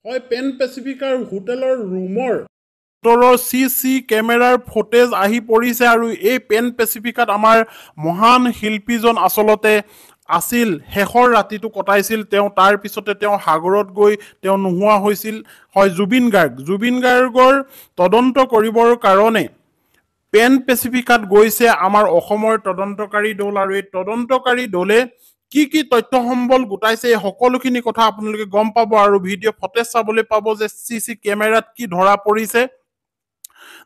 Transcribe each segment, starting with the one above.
হয় পেন পেচিফিকাৰ হোটেলৰ ৰুমৰ ভিতৰৰ চি কেমেৰাৰ ফুটেজ আহি পৰিছে আৰু এই পেন পেচিফিকাত আমাৰ মহান শিল্পীজন আচলতে আছিল শেষৰ ৰাতিটো কটাইছিল তেওঁ তাৰ পিছতে তেওঁ সাগৰত গৈ তেওঁ নোহোৱা হৈছিল হয় জুবিন গাৰ্গৰ তদন্ত কৰিবৰ কাৰণে পেন পেচিফিকাত গৈছে আমাৰ অসমৰ তদন্তকাৰী দল আৰু এই তদন্তকাৰী দলে কি তথ্য সম্বল গোটাইছে এই সকলোখিনি কথা আপোনালোকে গম পাব আৰু ভিডিঅ' ফটেজ চাবলৈ পাব যে চি কেমেৰাত কি ধৰা পৰিছে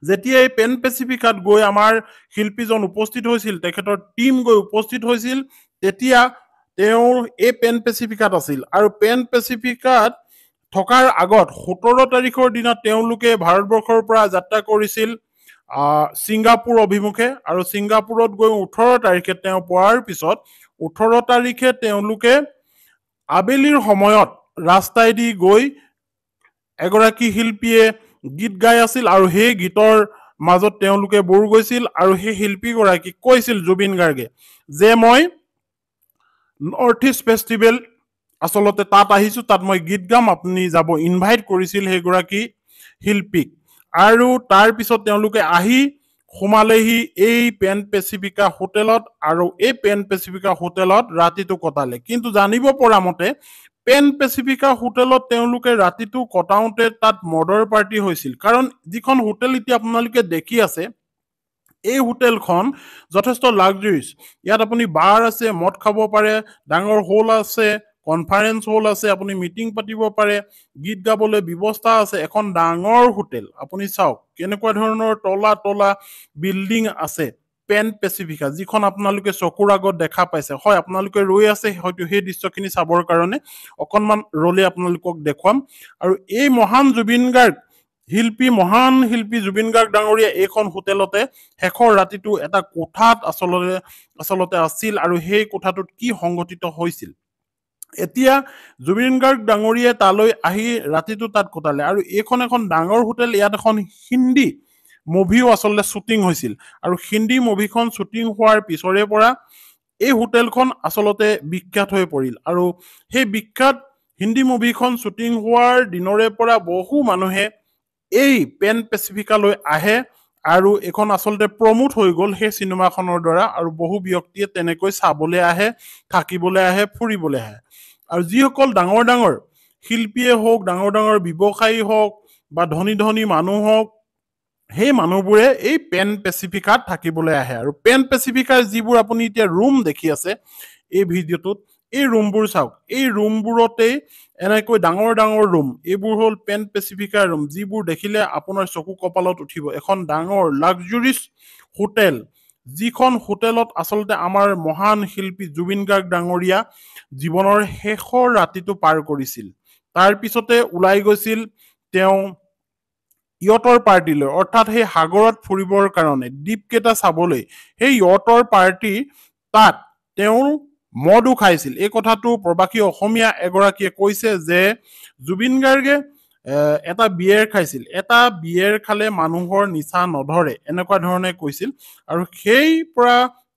যেতিয়া এই পেন পেচিফিকাত গৈ আমাৰ শিল্পীজন উপস্থিত হৈছিল তেখেতৰ টিম গৈ উপস্থিত হৈছিল তেতিয়া তেওঁৰ এই পেন পেচিফিকাত আছিল আৰু পেন পেচিফিকাত থকাৰ আগত 17 তাৰিখৰ দিনা তেওঁলোকে ভাৰতবৰ্ষৰ পৰা যাত্ৰা কৰিছিল ছিংগাপুৰ অভিমুখে আৰু ছিংগাপুৰত গৈ 18 তাৰিখে তেওঁ পোৱাৰ পিছত 18 তাৰিখে তেওঁলোকে আবেলিৰ সময়ত ৰাস্তাইদি গৈ এগৰাকী শিল্পীয়ে গীত গাই আছিল আৰু সেই গীতৰ মাজত তেওঁলোকে বুৰ গৈছিল আৰু সেই শিল্পীগৰাকীক কৈছিল জুবিন গাৰ্গে যে মই নৰ্থ ইষ্ট ফেষ্টিভেল আচলতে তাত আহিছো তাত মই গীত গাম আপুনি যাব ইনভাইট কৰিছিল সেইগৰাকী শিল্পীক আৰু তাৰ পিছত তেওঁলোকে আহি সোমালেহি এই পেন পেচিফিকা হোটেলত আৰু এই পেন পেচিফিকা হোটেলত ৰাতিটো কটালে কিন্তু জানিব পৰা মতে পেন পেচিফিকা হোটেলত তেওঁলোকে ৰাতিটো কটাওঁতে তাত মদৰ পাৰ্টি হৈছিল কাৰণ যিখন হোটেল এতিয়া আপোনালোকে দেখি আছে এই হোটেলখন যথেষ্ট লাক্সাৰিয়াছ ইয়াত আপুনি বাৰ আছে মদ খাব পাৰে ডাঙৰ হল আছে কনফাৰেন্স হল আছে আপুনি মিটিং পাতিব পাৰে গীত গাবলৈ ব্যৱস্থা আছে এখন ডাঙৰ হোটেল আপুনি চাওক কেনেকুৱা ধৰণৰ তলা বিল্ডিং আছে পেন পেচিফিকা যিখন আপোনালোকে চকুৰ আগত দেখা পাইছে হয় আপোনালোকে ৰৈ আছে হয়তো সেই দৃশ্যখিনি চাবৰ কাৰণে অকণমান ৰলে আপোনালোকক দেখুৱাম আৰু এই মহান শিল্পী জুবিন গাৰ্গ ডাঙৰীয়া এইখন হোটেলতে শেষৰ ৰাতিটো এটা কোঠাত আচলতে আছিল আৰু সেই কোঠাটোত কি সংঘটিত হৈছিল এতিয়া জুবিন গাৰ্গ ডাঙৰীয়াই তালৈ আহি ৰাতিটো তাত কটালে আৰু এইখন এখন ডাঙৰ হোটেল ইয়াত এখন হিন্দী মুভিও আচলতে শ্বুটিং হৈছিল আৰু হিন্দী মুভিখন শ্বুটিং হোৱাৰ পিছৰে পৰা এই হোটেলখন আচলতে বিখ্যাত হৈ পৰিল আৰু সেই বিখ্যাত হিন্দী মুভিখন শ্বুটিং হোৱাৰ দিনৰে পৰা বহু মানুহে এই পেন পেচিফিকালৈ আহে আৰু এখন আচলতে প্ৰমোট হৈ গ'ল সেই চিনেমাখনৰ দ্বাৰা আৰু বহু ব্যক্তিয়ে তেনেকৈ চাবলৈ আহে থাকিবলৈ আহে ফুৰিবলৈ আহে আৰু যিসকল ডাঙৰ শিল্পীয়ে হওক ডাঙৰ ব্যৱসায়ী হওক বা ধনী মানুহ হওক সেই মানুহবোৰে এই পেন পেচিফিকাত থাকিবলৈ আহে আৰু পেন পেচিফিকাৰ যিবোৰ আপুনি এতিয়া ৰুম দেখি আছে এই ভিডিঅ'টোত এই ৰুমবোৰ চাওক এই ৰুমবোৰতেই এনেকৈ ডাঙৰ ৰুম এইবোৰ হ'ল পেন পেচিফিকাৰ ৰুম যিবোৰ দেখিলে আপোনাৰ চকু কপালত উঠিব এখন ডাঙৰ লাক্সাৰিয়াছ হোটেল যিখন হোটেলত আচলতে আমাৰ মহান শিল্পী জুবিন গাৰ্গ ডাঙৰীয়া জীৱনৰ শেষৰ ৰাতিটো পাৰ কৰিছিল তাৰ পিছতে ওলাই গৈছিল তেওঁ ইয়টৰ পাৰ্টিলৈ অৰ্থাৎ সেই সাগৰত ফুৰিবৰ কাৰণে দ্বীপকেইটা চাবলৈ সেই ইয়টৰ পাৰ্টি তাত তেওঁ মদো খাইছিল এই কথাটো প্ৰবাসী অসমীয়া এগৰাকীয়ে কৈছে যে জুবিন গাৰ্গে এটা বিয়েৰ খাইছিল এটা বিয়েৰ খালে মানুহৰ নিচা নধৰে এনেকুৱা ধৰণে কৈছিল আৰু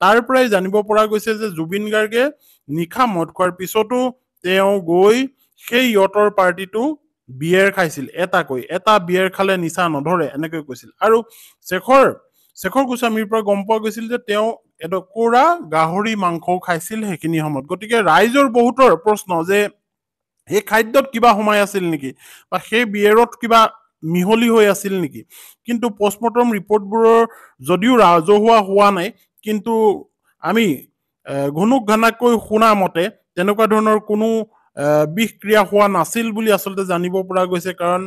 তাৰ পৰাই জানিব পৰা গৈছে যে জুবিন গাৰ্গে নিশা মদ খোৱাৰ পিছতো তেওঁ গৈ সেই ইয়টৰ পাৰ্টিটো বিয়েৰ খাইছিল এটা বিয়েৰ খালে নিচা নধৰে এনেকৈ কৈছিল আৰু শেখৰ গোস্বামীৰ পৰা গম পোৱা গৈছিল যে তেওঁ এডোখৰা গাহৰি মাংসও খাইছিল সেইখিনি সময়ত গতিকে ৰাইজৰ বহুতৰ প্ৰশ্ন যে সেই খাদ্যত কিবা সোমাই আছিল নেকি বা সেই বিয়েৰত কিবা মিহলি হৈ আছিল নেকি কিন্তু পষ্টমৰ্টম ৰিপৰ্টবোৰৰ যদিও ৰাজহুৱা হোৱা নাই কিন্তু আমি ঘুনুক ঘানাকৈ শুনা মতে তেনেকুৱা ধৰণৰ কোনো বিষক্ৰিয়া হোৱা নাছিল বুলি আচলতে জানিব পৰা গৈছে কাৰণ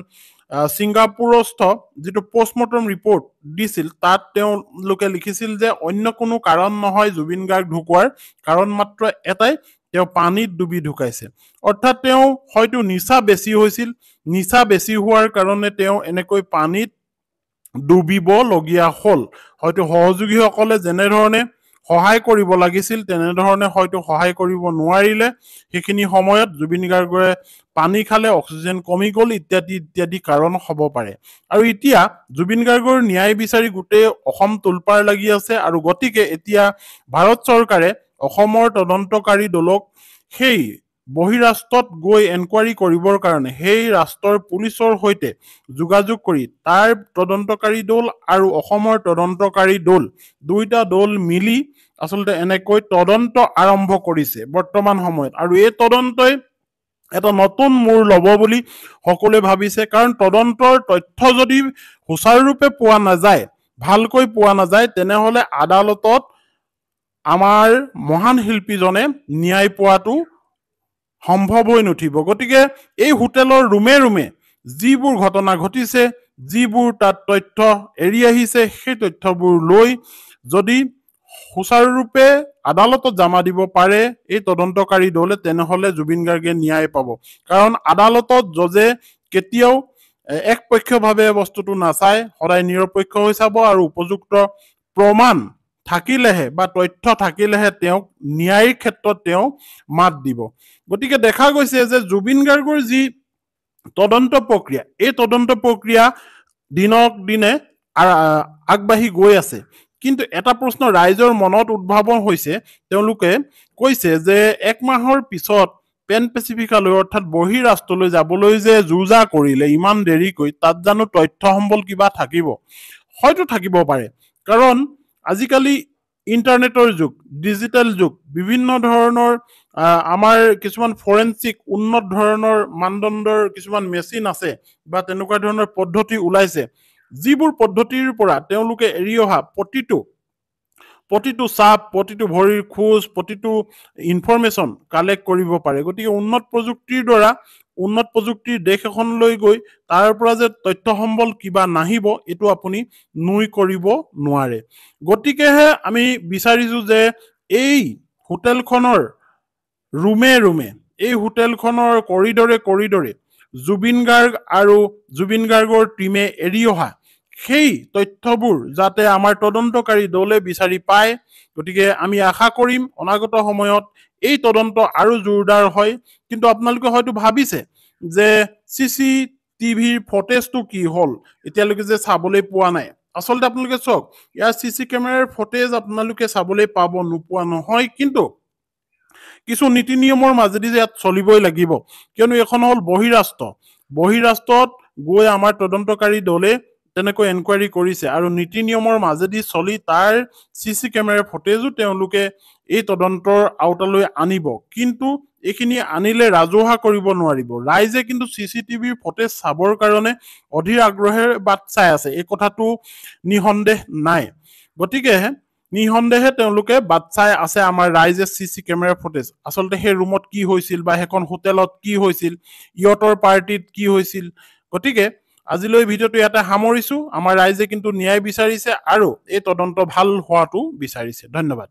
ছিংগাপুৰস্থ যিটো পষ্টমৰ্টম ৰিপৰ্ট দিছিল তাত তেওঁলোকে লিখিছিল যে অন্য কোনো কাৰণ নহয় জুবিন গাৰ্গ ঢুকোৱাৰ কাৰণ মাত্ৰ এটাই তেওঁ পানীত ডুবি ঢুকাইছে অৰ্থাৎ তেওঁ হয়তো নিচা বেছি হৈছিল নিচা বেছি হোৱাৰ কাৰণে তেওঁ এনেকৈ পানীত ডুবিব লগীয়া হল হয়তো সহযোগীসকলে যেনেধৰণে সহায় কৰিব লাগিছিল তেনেধৰণে হয়তো সহায় কৰিব নোৱাৰিলে সেইখিনি সময়ত জুবিন গাৰ্গে পানী খালে অক্সিজেন কমি গ'ল ইত্যাদি কাৰণ হ'ব পাৰে আৰু এতিয়া জুবিন গাৰ্গৰ ন্যায় বিচাৰি গোটেই অসম তোলপাৰ লাগি আছে আৰু গতিকে এতিয়া ভাৰত চৰকাৰে অসমৰ তদন্তকাৰী দলক সেই বহিৰাষ্ট্ৰত গৈ এনকুৱাৰী কৰিবৰ কাৰণে সেই ৰাষ্ট্ৰৰ পুলিচৰ সৈতে যোগাযোগ কৰি তাৰ তদন্তকাৰী দল আৰু অসমৰ তদন্তকাৰী দল দুইটা দল মিলি আচলতে এনেকৈ তদন্ত আৰম্ভ কৰিছে বৰ্তমান সময়ত। আৰু এই তদন্তই এটা নতুন মূৰ ল'ব বুলি সকলোৱে ভাবিছে, কাৰণ তদন্তৰ তথ্য যদি সুচাৰুৰূপে পোৱা নাযায়, ভালকৈ পোৱা নাযায়, তেনেহলে আদালতত আমাৰ মহান শিল্পীজনে ন্যায় পোৱাটো সম্ভৱ হৈ নুঠিব। গতিকে এই হোটেলৰ ৰুমে ৰুমে যিবোৰ ঘটনা ঘটিছে, যিবোৰ তাত তথ্য এৰি আহিছে, সেই তথ্যবোৰ লৈ যদি সুচাৰুৰূপে আদালতত জমা দিব পাৰে এই তদন্তকাৰী দলে, তেনেহলে জুবিন গাৰ্গে ন্যায় পাব। কাৰণ আদালতত জজে কেতিয়াও একপক্ষভাৱে বস্তুটো নাচায়, সদায় নিৰপেক্ষ হৈ চাব আৰু উপযুক্ত প্ৰমাণ থাকিলেহে বা তথ্য থাকিলেহে তেওঁক ন্যায়ৰ ক্ষেত্ৰত তেওঁ মাত দিব। গতিকে দেখা গৈছে যে জুবিন গাৰ্গৰ যি তদন্ত প্ৰক্ৰিয়া, এই তদন্ত প্ৰক্ৰিয়া দিনক দিনে আগবাঢ়ি গৈ আছে। কিন্তু এটা প্ৰশ্ন ৰাইজৰ মনত উদ্ভাৱন হৈছে, তেওঁলোকে কৈছে যে 1 মাহৰ পিছত পেন পেচিফিকালৈ অৰ্থাৎ বহিৰাষ্ট্ৰলৈ যাবলৈ যে যুঁজা কৰিলে ইমান দেৰিকৈ, তাত জানো তথ্য সম্বল কিবা থাকিব? হয়তো থাকিব পাৰে, কাৰণ আজিকালি ইণ্টাৰনেটৰ যুগ, ডিজিটেল যুগ, বিভিন্ন ধৰণৰ আমাৰ কিছুমান ফৰেনচিক উন্নত ধৰণৰ মানদণ্ডৰ কিছুমান মেচিন আছে বা তেনেকুৱা ধৰণৰ পদ্ধতি ওলাইছে, যিবোৰ পদ্ধতিৰ পৰা তেওঁলোকে এৰি অহা প্ৰতিটো চাপ, প্ৰতিটো ভৰিৰ খোজ, প্ৰতিটো ইনফৰমেশ্যন কালেক্ট কৰিব পাৰে। গতিকে উন্নত প্ৰযুক্তিৰ দেশ এখনলৈ গৈ তাৰ পৰা যে তথ্য সম্বল কিবা নাহিব, এইটো আপুনি নুই কৰিব নোৱাৰে। গতিকেহে আমি বিচাৰিছো যে এই হোটেলখনৰ ৰুমে ৰুমে, এই হোটেলখনৰ কৰিডৰে জুবিন গাৰ্গ আৰু জুবিন গাৰ্গৰ টিমে এৰি অহা সেই তথ্যবোৰ যাতে আমাৰ তদন্তকাৰী দলে বিচাৰি পায়। গতিকে আমি আশা কৰিম অনাগত সময়ত এই তদন্ত আৰু জোৰদাৰ হয়। কিন্তু আপোনালোকে হয়তো ভাবিছে যে CCTVৰ ফুটেজটো কি হ'ল, এতিয়ালৈকে যে চাবলৈ পোৱা নাই। আচলতে আপোনালোকে চাওক, ইয়াৰ CC কেমেৰাৰ ফুটেজ আপোনালোকে চাবলৈ পাব নোপোৱা নহয়, কিন্তু কিছু নীতি নিয়মৰ মাজেদি যে ইয়াত চলিবই লাগিব, কিয়নো এখন হ'ল বহিৰাষ্ট্ৰত গৈ আমাৰ তদন্তকাৰী দলে তেনেকৈ এনকুৱাৰী কৰিছে আৰু নীতি নিয়মৰ মাজেদি চলি তাৰ CC কেমেৰাৰ ফুটেজো তেওঁলোকে এই তদন্তৰ আওতালৈ আনিব। কিন্তু এইখিনি আনিলে ৰাজহুৱা কৰিব নোৱাৰিব। ৰাইজে কিন্তু CCTVৰ ফুটেজ চাবৰ কাৰণে অধীৰ আগ্ৰহেৰে বাট চাই আছে, এই কথাটো নিসন্দেহ নাই। গতিকে নিসন্দেহে তেওঁলোকে বাট চাই আছে আমাৰ ৰাইজে CC কেমেৰাৰ ফুটেজ। আচলতে সেই ৰুমত কি হৈছিল বা সেইখন হোটেলত কি হৈছিল, ইয়টৰ পাৰ্টিত কি হৈছিল। গতিকে আজিলৈ ভিডিঅ'টো ইয়াতে সামৰিছো। আমাৰ ৰাইজে কিন্তু ন্যায় বিচাৰিছে আৰু এই তদন্ত ভাল হোৱাটো বিচাৰিছে। ধন্যবাদ।